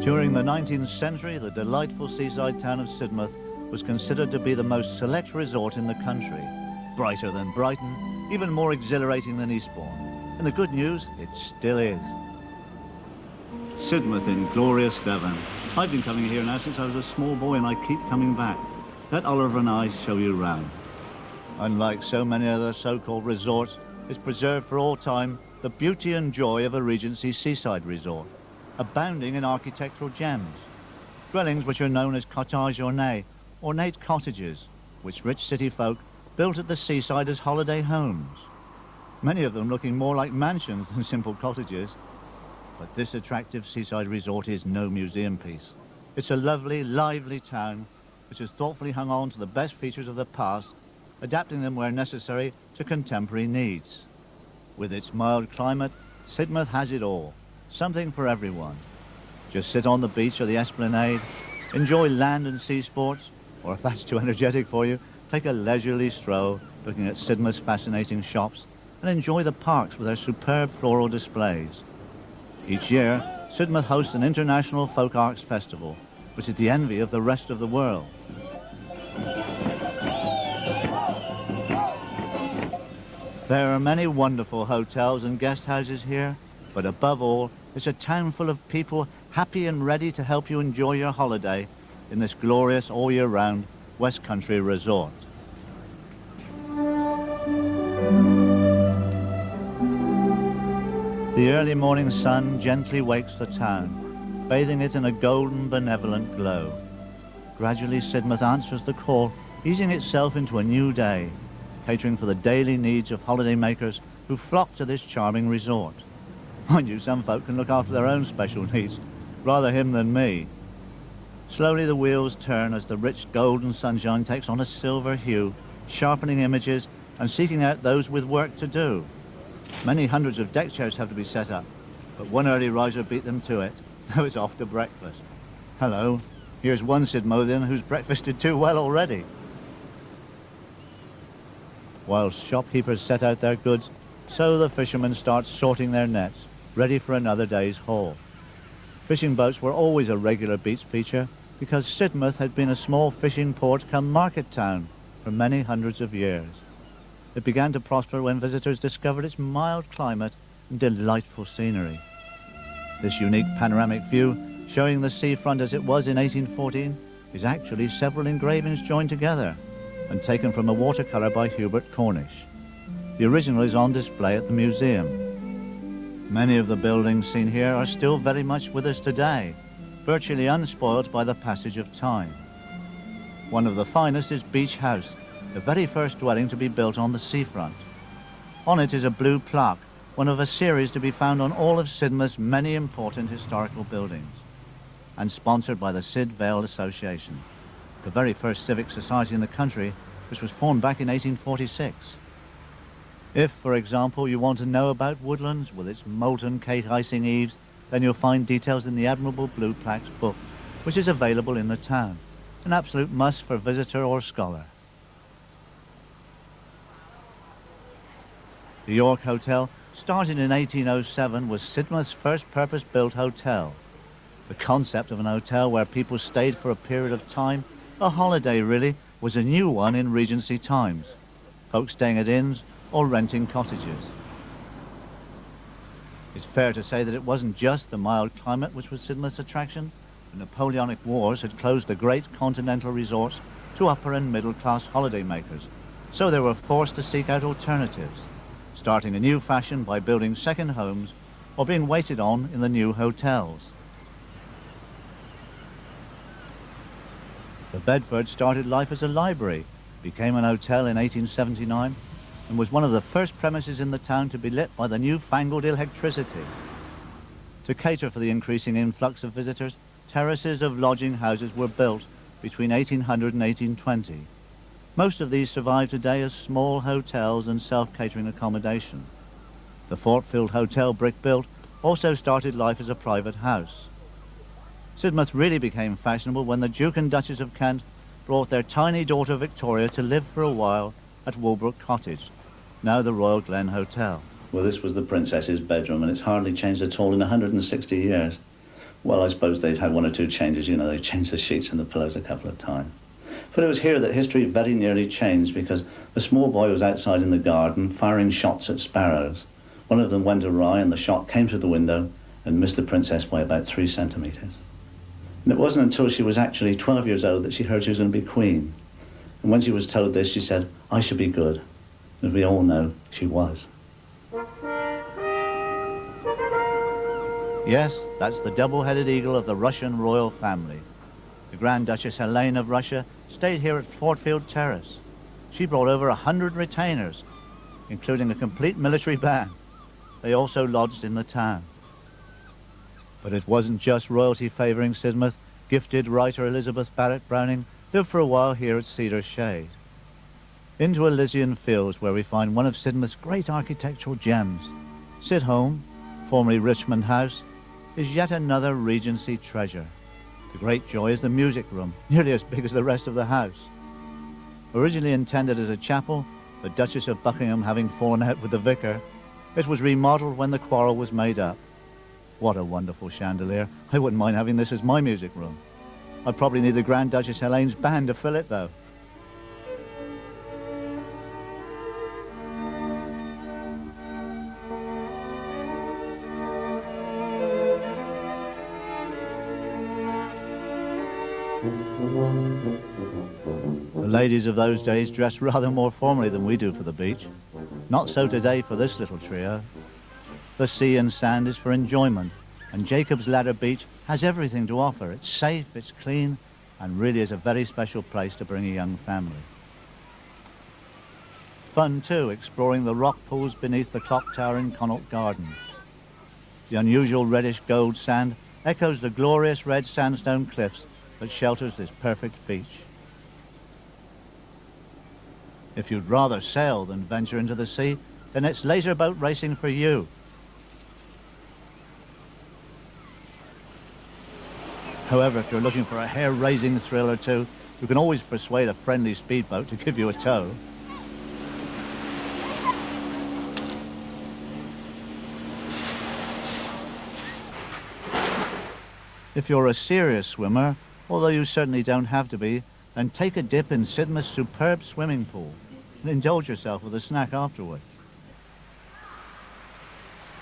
During the 19th century, the delightful seaside town of Sidmouth was considered to be the most select resort in the country. Brighter than Brighton, even more exhilarating than Eastbourne. And the good news, it still is. Sidmouth in glorious Devon. I've been coming here now since I was a small boy, and I keep coming back. Let Oliver and I show you round. Unlike so many other so-called resorts, it's preserved for all time the beauty and joy of a Regency seaside resort, abounding in architectural gems. Dwellings which are known as cottage ornate cottages, which rich city folk built at the seaside as holiday homes. Many of them looking more like mansions than simple cottages. But this attractive seaside resort is no museum piece. It's a lovely, lively town which has thoughtfully hung on to the best features of the past, adapting them where necessary to contemporary needs. With its mild climate, Sidmouth has it all, something for everyone. Just sit on the beach or the esplanade, enjoy land and sea sports, or if that's too energetic for you, take a leisurely stroll looking at Sidmouth's fascinating shops and enjoy the parks with their superb floral displays. Each year, Sidmouth hosts an international folk arts festival, which is the envy of the rest of the world. There are many wonderful hotels and guest houses here, but above all, it's a town full of people happy and ready to help you enjoy your holiday in this glorious all-year-round West Country resort. The early morning sun gently wakes the town, bathing it in a golden, benevolent glow. Gradually, Sidmouth answers the call, easing itself into a new day, catering for the daily needs of holidaymakers who flock to this charming resort. Mind you, some folk can look after their own special needs, rather him than me. Slowly the wheels turn as the rich golden sunshine takes on a silver hue, sharpening images and seeking out those with work to do. Many hundreds of deck chairs have to be set up, but one early riser beat them to it. Now it's off to breakfast. Hello, here's one Sidmouthian who's breakfasted too well already. While shopkeepers set out their goods, so the fishermen start sorting their nets, ready for another day's haul. Fishing boats were always a regular beach feature because Sidmouth had been a small fishing port come market town for many hundreds of years. It began to prosper when visitors discovered its mild climate and delightful scenery. This unique panoramic view, showing the seafront as it was in 1814, is actually several engravings joined together and taken from a watercolour by Hubert Cornish. The original is on display at the museum. Many of the buildings seen here are still very much with us today, virtually unspoiled by the passage of time. One of the finest is Beach House, the very first dwelling to be built on the seafront. On it is a blue plaque, one of a series to be found on all of Sidmouth's many important historical buildings, and sponsored by the Sid Vale Association, the very first civic society in the country, which was formed back in 1846. If, for example, you want to know about Woodlands with its molten cake icing eaves, then you'll find details in the admirable Blue Plaques book, which is available in the town, an absolute must for visitor or scholar. The York Hotel, started in 1807, was Sidmouth's first purpose-built hotel. The concept of an hotel where people stayed for a period of time, a holiday really, was a new one in Regency times, folks staying at inns or renting cottages. It's fair to say that it wasn't just the mild climate which was Sidmouth's attraction. The Napoleonic Wars had closed the great continental resorts to upper and middle-class holidaymakers, so they were forced to seek out alternatives, starting a new fashion by building second homes or being waited on in the new hotels. The Bedford started life as a library, became an hotel in 1879, and was one of the first premises in the town to be lit by the newfangled electricity. To cater for the increasing influx of visitors, terraces of lodging houses were built between 1800 and 1820. Most of these survive today as small hotels and self-catering accommodation. The Fortfield Hotel, brick-built, also started life as a private house. Sidmouth really became fashionable when the Duke and Duchess of Kent brought their tiny daughter Victoria to live for a while at Woolbrook Cottage, now the Royal Glen Hotel. Well, this was the princess's bedroom, and it's hardly changed at all in 160 years. Well, I suppose they'd had one or two changes. You know, they changed the sheets and the pillows a couple of times. But it was here that history very nearly changed, because a small boy was outside in the garden firing shots at sparrows. One of them went awry and the shot came through the window and missed the princess by about 3 centimetres. And it wasn't until she was actually 12 years old that she heard she was going to be queen. And when she was told this, she said, "I should be good." As we all know, she was. Yes, that's the double-headed eagle of the Russian royal family. The Grand Duchess Helene of Russia stayed here at Fortfield Terrace. She brought over 100 retainers, including a complete military band. They also lodged in the town. But it wasn't just royalty favouring Sidmouth. Gifted writer Elizabeth Barrett Browning lived for a while here at Cedar Shade. Into Elysian Fields, where we find one of Sidmouth's great architectural gems. Sidhome, formerly Richmond House, is yet another Regency treasure. The great joy is the music room, nearly as big as the rest of the house. Originally intended as a chapel, the Duchess of Buckingham having fallen out with the vicar, it was remodelled when the quarrel was made up. What a wonderful chandelier. I wouldn't mind having this as my music room. I'd probably need the Grand Duchess Helene's band to fill it, though. The ladies of those days dressed rather more formally than we do for the beach. Not so today for this little trio. The sea and sand is for enjoyment, and Jacob's Ladder Beach has everything to offer. It's safe, it's clean, and really is a very special place to bring a young family. Fun too, exploring the rock pools beneath the clock tower in Connaught Gardens. The unusual reddish gold sand echoes the glorious red sandstone cliffs that shelters this perfect beach. If you'd rather sail than venture into the sea, then it's laser boat racing for you. However, if you're looking for a hair-raising thrill or two, you can always persuade a friendly speedboat to give you a tow. If you're a serious swimmer, although you certainly don't have to be, then take a dip in Sidmouth's superb swimming pool and indulge yourself with a snack afterwards.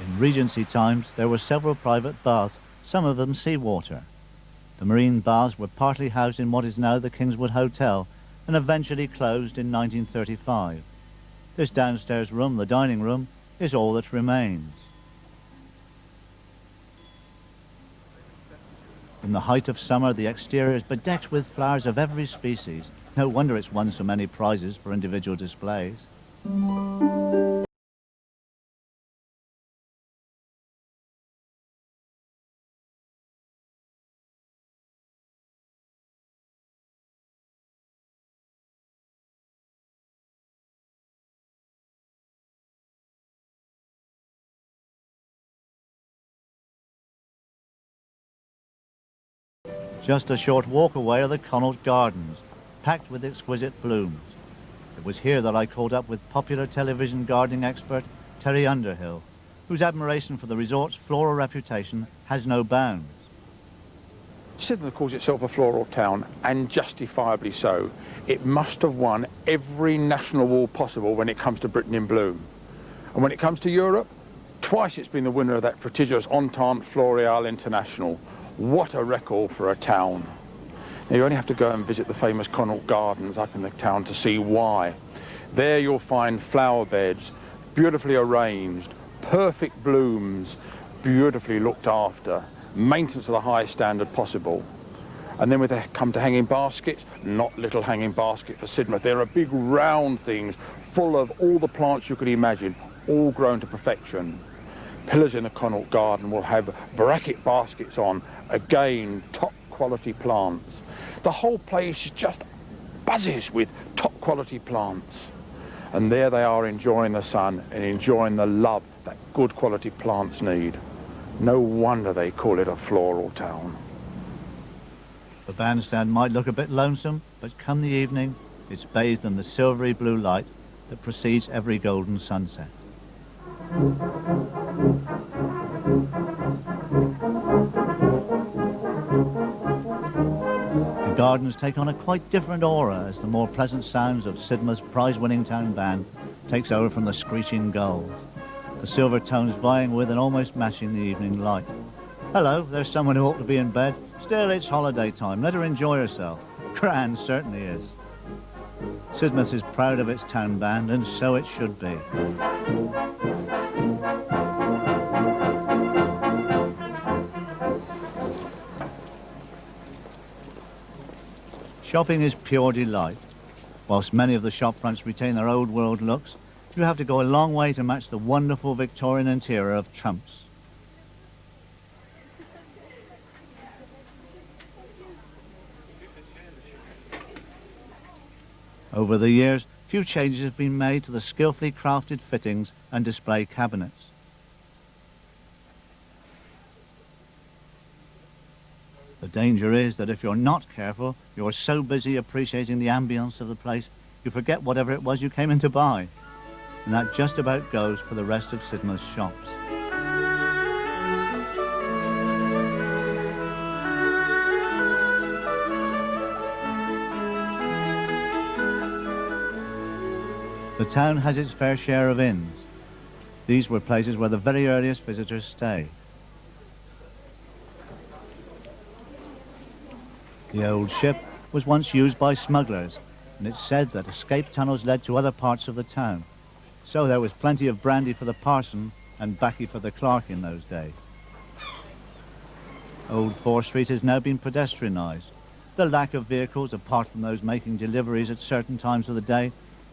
In Regency times, there were several private baths, some of them seawater. The marine baths were partly housed in what is now the Kingswood Hotel and eventually closed in 1935. This downstairs room, the dining room, is all that remains. In the height of summer, the exterior is bedecked with flowers of every species. No wonder it's won so many prizes for individual displays. Just a short walk away are the Connaught Gardens, packed with exquisite blooms. It was here that I caught up with popular television gardening expert Terry Underhill, whose admiration for the resort's floral reputation has no bounds. Sidmouth calls itself a floral town, and justifiably so. It must have won every national award possible when it comes to Britain in bloom. And when it comes to Europe, twice it's been the winner of that prestigious Entente Floral International. What a record for a town. Now, you only have to go and visit the famous Connaught Gardens up in the town to see why. There you'll find flower beds, beautifully arranged, perfect blooms, beautifully looked after, maintenance of the highest standard possible. And then when they come to hanging baskets, not little hanging basket for Sidmouth. There are big round things full of all the plants you could imagine, all grown to perfection. Pillars in the Connaught Garden will have bracket baskets on, again, top quality plants. The whole place just buzzes with top quality plants. And there they are enjoying the sun and enjoying the love that good quality plants need. No wonder they call it a floral town. The bandstand might look a bit lonesome, but come the evening, it's bathed in the silvery blue light that precedes every golden sunset. gardens take on a quite different aura as the more pleasant sounds of Sidmouth's prize-winning town band takes over from the screeching gulls, the silver tones vying with and almost matching the evening light. Hello, there's someone who ought to be in bed. Still, it's holiday time. Let her enjoy herself. Grand certainly is. Sidmouth is proud of its town band, and so it should be. Shopping is pure delight. Whilst many of the shop fronts retain their old world looks, you have to go a long way to match the wonderful Victorian interior of Trumps. Over the years, few changes have been made to the skillfully crafted fittings and display cabinets. The danger is that if you're not careful, you're so busy appreciating the ambience of the place, you forget whatever it was you came in to buy. And that just about goes for the rest of Sidmouth's shops. The town has its fair share of inns. These were places where the very earliest visitors stay. The old ship was once used by smugglers, and it's said that escape tunnels led to other parts of the town. So there was plenty of brandy for the parson and baccy for the clerk in those days. Old Fore Street has now been pedestrianised. The lack of vehicles, apart from those making deliveries at certain times of the day,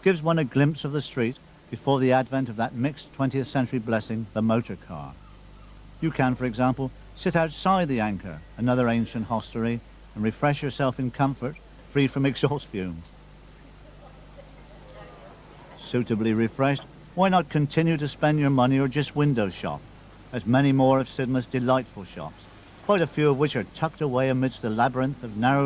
gives one a glimpse of the street before the advent of that mixed 20th century blessing, the motor car. You can, for example, sit outside the Anchor, another ancient hostelry, and refresh yourself in comfort, free from exhaust fumes. Suitably refreshed, why not continue to spend your money or just window shop? There's many more of Sidmouth's delightful shops, quite a few of which are tucked away amidst the labyrinth of narrow